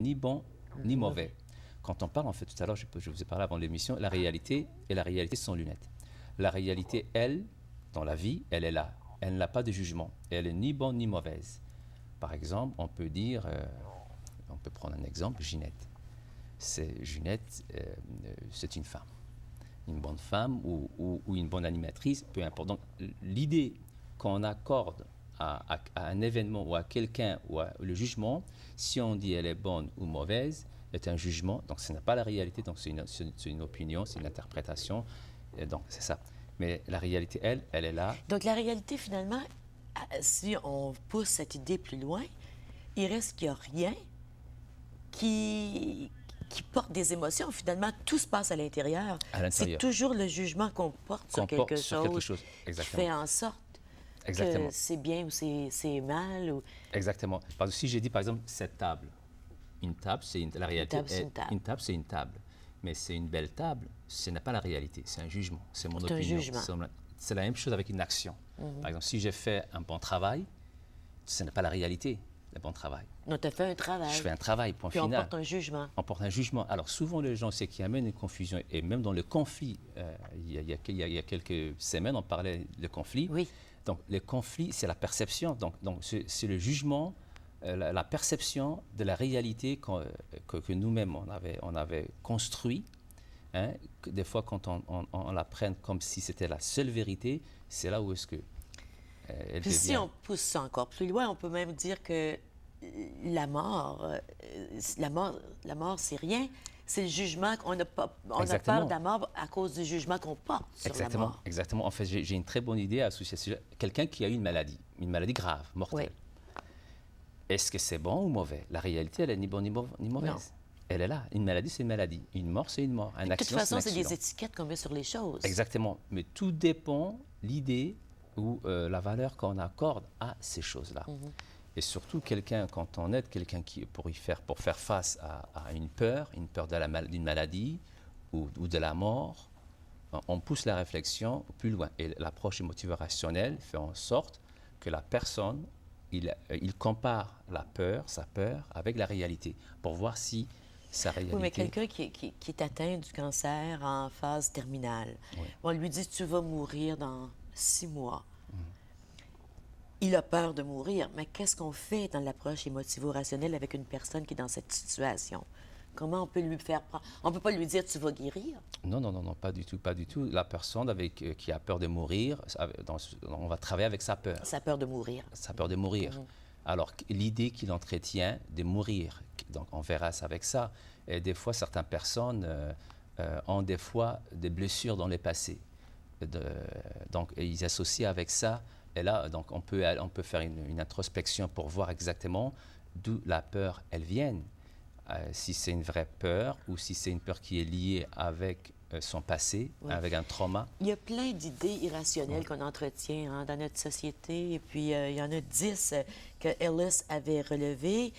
ni bon ni mauvais. Quand on parle, en fait, tout à l'heure, je vous ai parlé avant l'émission, la réalité et la réalité sans lunettes. La réalité, elle, dans la vie, elle est là. Elle n'a pas de jugement. Elle est ni bonne ni mauvaise. Par exemple, on peut dire, on peut prendre un exemple, Ginette. Ginette, c'est une femme. Une bonne femme ou une bonne animatrice, peu importe. Donc, l'idée qu'on accorde à un événement ou à quelqu'un ou à le jugement, si on dit elle est bonne ou mauvaise, est un jugement. Donc, ce n'est pas la réalité, donc c'est une opinion, c'est une interprétation. Et donc, c'est ça. Mais la réalité, elle est là. Donc, la réalité, finalement, si on pousse cette idée plus loin, il reste qu'il n'y a rien qui porte des émotions. Finalement, tout se passe à l'intérieur. À l'intérieur. C'est toujours le jugement qu'on porte sur quelque chose qui fait en sorte que c'est bien ou c'est mal. Ou... Exactement. Parce que si j'ai dit, par exemple, cette table, une table, la réalité. Une table, c'est une table. Mais c'est une belle table, ce n'est pas la réalité, c'est un jugement, c'est mon opinion. C'est la même chose avec une action. Par exemple, si j'ai fait un bon travail, ce n'est pas la réalité, le bon travail. Non, tu as fait un travail. Je fais un travail, point final. Puis on porte un jugement. On porte un jugement. Alors souvent, les gens, c'est qui amènent une confusion, et même dans le conflit, il y a quelques semaines, on parlait de conflit. Oui. Donc, le conflit, c'est la perception. Donc c'est le jugement, la perception de la réalité que nous-mêmes, on avait construit. Hein, des fois, quand on la prenne comme si c'était la seule vérité, c'est là où est-ce que elle Puis devient... si on pousse ça encore plus loin, on peut même dire que la mort, c'est rien. C'est le jugement qu'on a pas. On a peur de la mort à cause du jugement qu'on porte sur la mort. Exactement. En fait, j'ai une très bonne idée à associer quelqu'un qui a une maladie grave, mortelle. Oui. Est-ce que c'est bon ou mauvais? La réalité, elle est ni bonne ni mauvaise. Non. Elle est là. Une maladie, c'est une maladie. Une mort, c'est une mort. Un accident, c'est un accident. De toute façon, c'est des étiquettes qu'on met sur les choses. Exactement. Mais tout dépend l'idée ou la valeur qu'on accorde à ces choses-là. Et surtout, quand on aide quelqu'un pour faire face à une peur d'une maladie ou de la mort, on pousse la réflexion plus loin. Et l'approche émotivo-rationnelle fait en sorte que la personne, il compare sa peur avec la réalité pour voir si sa réalité... Oui, mais quelqu'un qui est atteint du cancer en phase terminale, on lui dit « tu vas mourir dans 6 mois ». Il a peur de mourir, mais qu'est-ce qu'on fait dans l'approche émotivo-rationnelle avec une personne qui est dans cette situation? Comment on peut lui faire prendre? On ne peut pas lui dire « tu vas guérir ». Non, pas du tout. La personne qui a peur de mourir, on va travailler avec sa peur. Sa peur de mourir. Sa peur de mourir. Alors, l'idée qu'il entretient de mourir, donc on verra ça avec ça. Et des fois, certaines personnes ont des fois des blessures dans le passé. Donc, ils associent avec ça. Et là, donc, on peut faire une introspection pour voir exactement d'où la peur, elle vient. Si c'est une vraie peur ou si c'est une peur qui est liée avec son passé, avec un trauma. Il y a plein d'idées irrationnelles qu'on entretient dans notre société. Et puis, il y en a 10 que Ellis avait relevées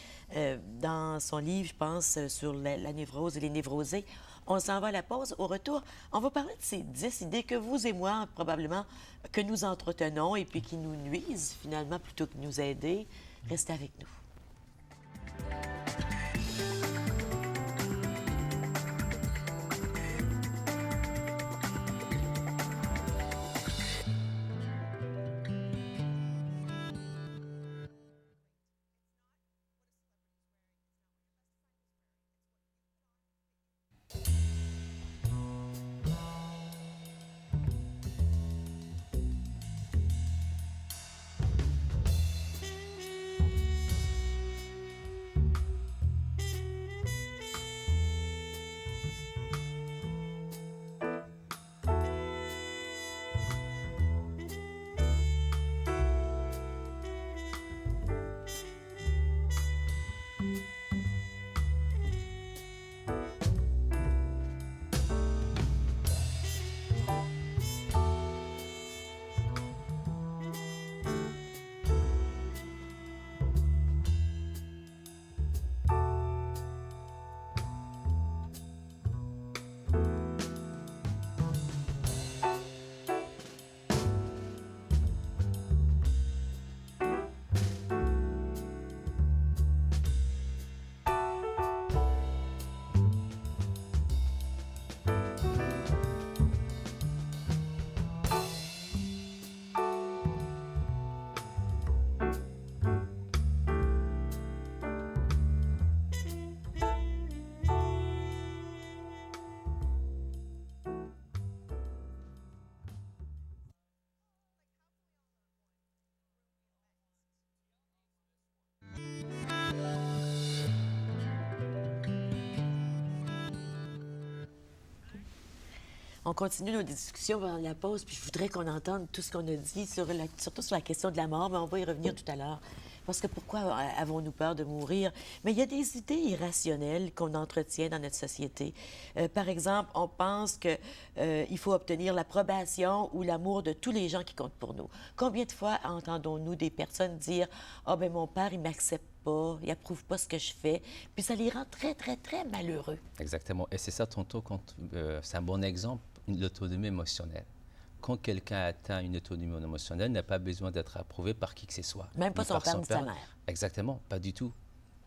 dans son livre, je pense, sur la névrose et les névrosés. On s'en va à la pause. Au retour, on va parler de ces 10 idées que vous et moi, probablement, que nous entretenons et puis qui nous nuisent, finalement, plutôt que nous aider. Restez avec nous. On continue nos discussions pendant la pause, puis je voudrais qu'on entende tout ce qu'on a dit, surtout sur la question de la mort, mais on va y revenir tout à l'heure. Parce que pourquoi avons-nous peur de mourir? Mais il y a des idées irrationnelles qu'on entretient dans notre société. Par exemple, on pense qu'il faut obtenir l'approbation ou l'amour de tous les gens qui comptent pour nous. Combien de fois entendons-nous des personnes dire « Ah, ben mon père, il m'accepte pas, il approuve pas ce que je fais », puis ça les rend très, très, très malheureux. Exactement. Et c'est ça, tantôt, c'est un bon exemple, l'autonomie émotionnelle. Quand quelqu'un atteint une autonomie émotionnelle, n'a pas besoin d'être approuvé par qui que ce soit. Même pas son père ni sa mère. Exactement, pas du tout.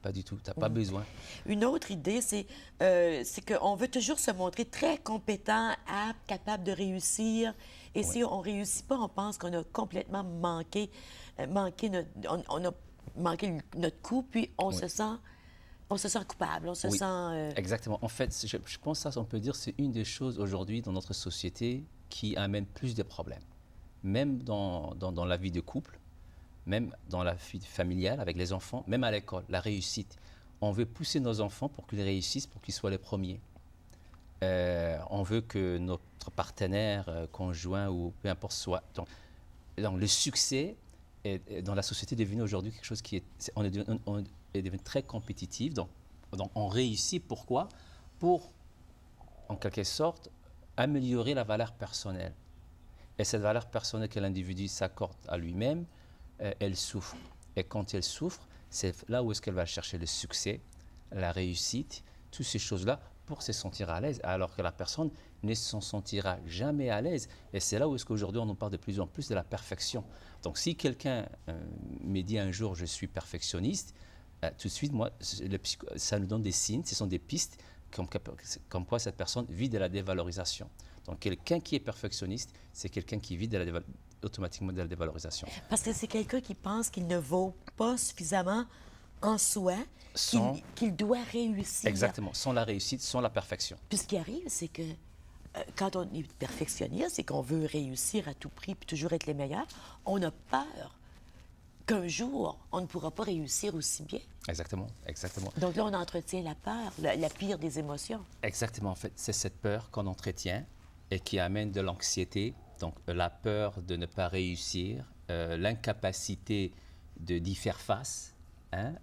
Pas du tout, tu n'as pas besoin. Une autre idée, c'est qu'on veut toujours se montrer très compétent, apte, capable de réussir. Et si on ne réussit pas, on pense qu'on a complètement manqué on a manqué notre coup, puis on se sent coupable, on se sent... Exactement. En fait, je pense que ça, on peut dire, c'est une des choses aujourd'hui dans notre société qui amène plus de problèmes. Même dans la vie de couple, même dans la vie familiale avec les enfants, même à l'école, la réussite. On veut pousser nos enfants pour qu'ils réussissent, pour qu'ils soient les premiers. On veut que notre partenaire, conjoint ou peu importe soit... Donc le succès est dans la société devenu aujourd'hui quelque chose qui est... On est devenu très compétitif. Donc on réussit. Pourquoi? Pour, en quelque sorte, améliorer la valeur personnelle. Et cette valeur personnelle que l'individu s'accorde à lui-même, elle souffre. Et quand elle souffre, c'est là où est-ce qu'elle va chercher le succès, la réussite, toutes ces choses-là pour se sentir à l'aise, alors que la personne ne s'en sentira jamais à l'aise. Et c'est là où est-ce qu'aujourd'hui on nous parle de plus en plus de la perfection. Donc si quelqu'un me dit un jour je suis perfectionniste, tout de suite, moi, ça nous donne des signes, ce sont des pistes comme quoi cette personne vit de la dévalorisation. Donc quelqu'un qui est perfectionniste, c'est quelqu'un qui vit automatiquement de la dévalorisation. Parce que c'est quelqu'un qui pense qu'il ne vaut pas suffisamment en soi, qu'il doit réussir. Exactement, sans la réussite, sans la perfection. Puis ce qui arrive, c'est que quand on est perfectionniste et qu'on veut réussir à tout prix puis toujours être les meilleurs, on a peur qu'un jour, on ne pourra pas réussir aussi bien. Exactement, exactement. Donc là, on entretient la peur, la pire des émotions. Exactement, en fait, c'est cette peur qu'on entretient et qui amène de l'anxiété, donc la peur de ne pas réussir, l'incapacité d'y faire face,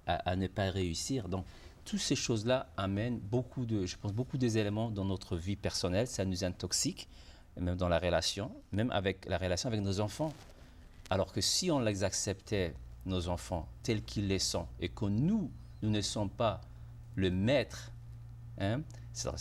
à ne pas réussir. Donc, toutes ces choses-là amènent beaucoup des éléments dans notre vie personnelle. Ça nous intoxique, même dans la relation, même avec la relation avec nos enfants. Alors que si on les acceptait, nos enfants, tels qu'ils les sont, et que nous ne sommes pas le maître,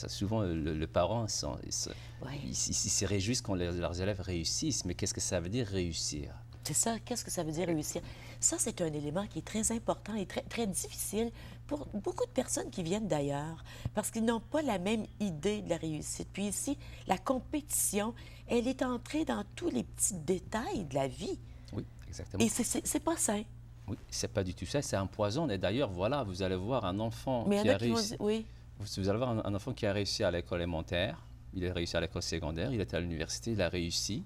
souvent le parent, ils se réjouissent quand leurs élèves réussissent. Mais qu'est-ce que ça veut dire réussir? C'est ça, qu'est-ce que ça veut dire réussir? Ça, c'est un élément qui est très important et très, très difficile pour beaucoup de personnes qui viennent d'ailleurs, parce qu'ils n'ont pas la même idée de la réussite. Puis ici, la compétition, elle est entrée dans tous les petits détails de la vie. Oui, exactement. Et c'est pas sain. Oui, c'est pas du tout ça, c'est un poison. Et d'ailleurs, voilà, vous allez voir un enfant qui a réussi. Oui. Vous allez voir un enfant qui a réussi à l'école élémentaire, il a réussi à l'école secondaire, il était à l'université, il a réussi.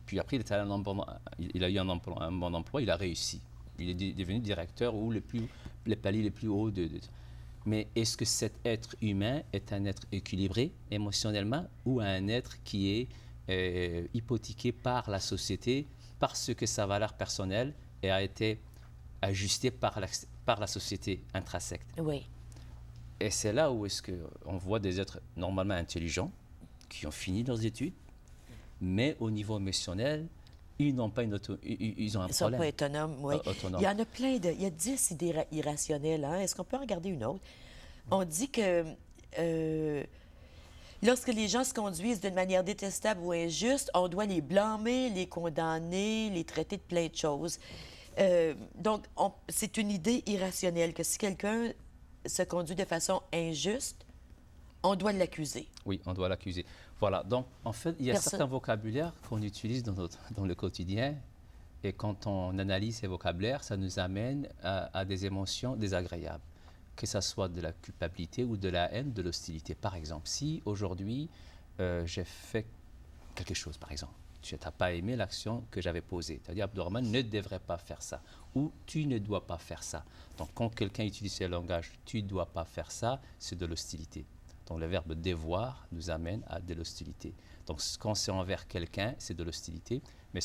Puis après, il a eu un bon emploi, il a réussi. Il est devenu directeur ou les paliers les plus hauts. Mais est-ce que cet être humain est un être équilibré émotionnellement ou un être qui est hypothéqué par la société parce que sa valeur personnelle a été ajustée par la société intrinsèque? Oui. Et c'est là où est-ce qu'on voit des êtres normalement intelligents qui ont fini leurs études, mais au niveau émotionnel, ils n'ont pas ils ont un problème. Ils ne sont pas autonomes, oui. Autonomes. Il y en a plein il y a 10 idées irrationnelles. Est-ce qu'on peut en regarder une autre? On dit que lorsque les gens se conduisent d'une manière détestable ou injuste, on doit les blâmer, les condamner, les traiter de plein de choses. Donc, c'est une idée irrationnelle que si quelqu'un se conduit de façon injuste, on doit l'accuser. Oui, on doit l'accuser. Voilà, donc en fait, il y a certains vocabulaires qu'on utilise dans le quotidien et quand on analyse ces vocabulaires, ça nous amène à des émotions désagréables, que ce soit de la culpabilité ou de la haine, de l'hostilité. Par exemple, si aujourd'hui j'ai fait quelque chose, par exemple, tu n'as pas aimé l'action que j'avais posée, c'est-à-dire Abdourahmane ne devrait pas faire ça ou tu ne dois pas faire ça. Donc quand quelqu'un utilise ce langage, tu ne dois pas faire ça, c'est de l'hostilité. Donc le verbe devoir nous amène à de l'hostilité. Donc quand c'est envers quelqu'un, c'est de l'hostilité. Mais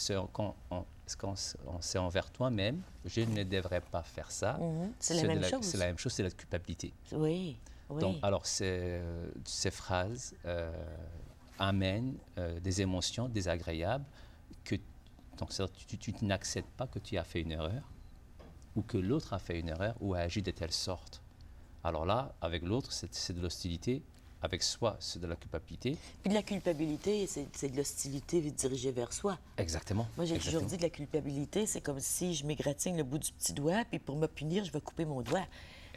quand c'est envers toi-même, je ne devrais pas faire ça. C'est la même chose. C'est la même chose, c'est la culpabilité. Oui, oui. Donc, alors, ces phrases amènent des émotions désagréables que donc, tu n'acceptes pas que tu as fait une erreur ou que l'autre a fait une erreur ou a agi de telle sorte. Alors là, avec l'autre, c'est de l'hostilité. Avec soi, c'est de la culpabilité. Puis de la culpabilité, c'est de l'hostilité dirigée vers soi. Exactement. Moi, j'ai toujours exactement. dit que la culpabilité, c'est comme si je m'égratigne le bout du petit doigt, puis pour me punir, je vais couper mon doigt.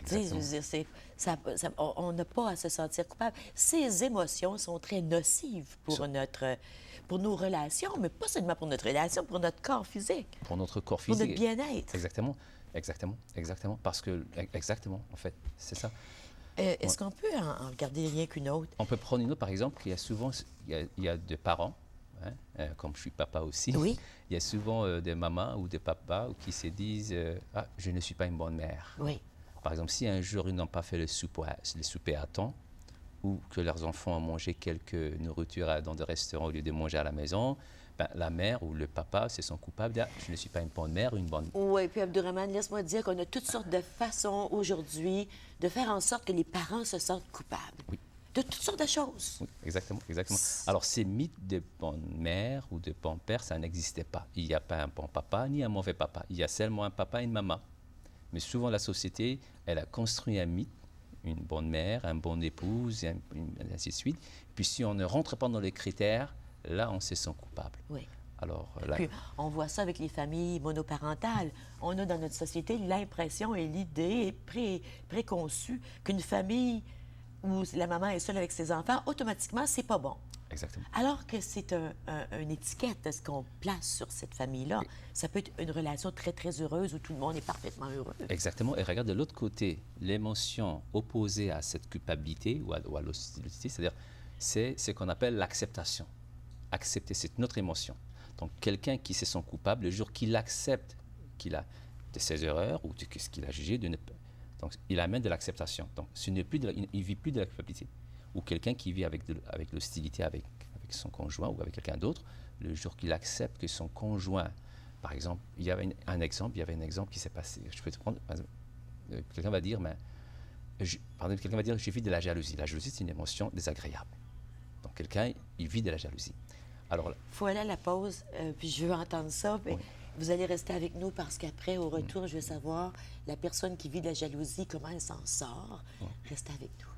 Tu sais, je veux dire, on n'a pas à se sentir coupable. Ces émotions sont très nocives pour nos relations, mais pas seulement pour notre relation, pour notre corps physique. Pour notre corps Pour physique. notre bien-être. Exactement. Exactement. Parce que, exactement, en fait, c'est ça. Est-ce qu'on peut en regarder rien qu'une autre? On peut prendre une autre, par exemple, il y a souvent il y a des parents, hein, comme je suis papa aussi, Oui. il y a souvent des mamans ou des papas qui se disent ah, je ne suis pas une bonne mère. Oui. Par exemple, si un jour ils n'ont pas fait le souper à temps, ou que leurs enfants ont mangé quelques nourritures dans des restaurants au lieu de manger à la maison, ben, la mère ou le papa se sont coupables de dire je ne suis pas une bonne mère ou une bonne... Oui, puis Abdourahmane, laisse-moi dire qu'on a toutes sortes de façons aujourd'hui de faire en sorte que les parents se sentent coupables. Oui. De toutes sortes de choses. Oui, exactement. Alors, ces mythes de bonne mère ou de bon père, ça n'existait pas. Il n'y a pas un bon papa ni un mauvais papa. Il y a seulement un papa et une maman. Mais souvent, la société, elle a construit un mythe, une bonne mère, un bon épouse, et ainsi de suite. Puis si on ne rentre pas dans les critères, là, on se sent coupable. Oui. Alors, là, Puis on voit ça avec les familles monoparentales. On a dans notre société l'impression et l'idée préconçue qu'une famille où la maman est seule avec ses enfants, automatiquement, c'est pas bon. exactement. Alors que c'est une étiquette, ce qu'on place sur cette famille-là. Oui. Ça peut être une relation très, très heureuse où tout le monde est parfaitement heureux. Exactement. Et regarde de l'autre côté, l'émotion opposée à cette culpabilité ou à l'hostilité, c'est-à-dire, c'est ce qu'on appelle l'acceptation. Accepter, c'est notre émotion. Donc, quelqu'un qui se sent coupable, le jour qu'il accepte qu'il a de ses erreurs ou de ce qu'il a jugé, donc, il amène de l'acceptation. Donc, il ne vit plus de la culpabilité. Ou quelqu'un qui vit avec l'hostilité avec son conjoint ou avec quelqu'un d'autre, le jour qu'il accepte que son conjoint, par exemple, il y avait un exemple qui s'est passé. Je peux te prendre, par exemple, quelqu'un va dire, je vis de la jalousie. La jalousie, c'est une émotion désagréable. Donc, quelqu'un, il vit de la jalousie. Alors, Il faut aller à la pause, puis je veux entendre ça. Puis Oui. vous allez rester avec nous parce qu'après, au retour, je veux savoir la personne qui vit de la jalousie, comment elle s'en sort. Restez avec nous.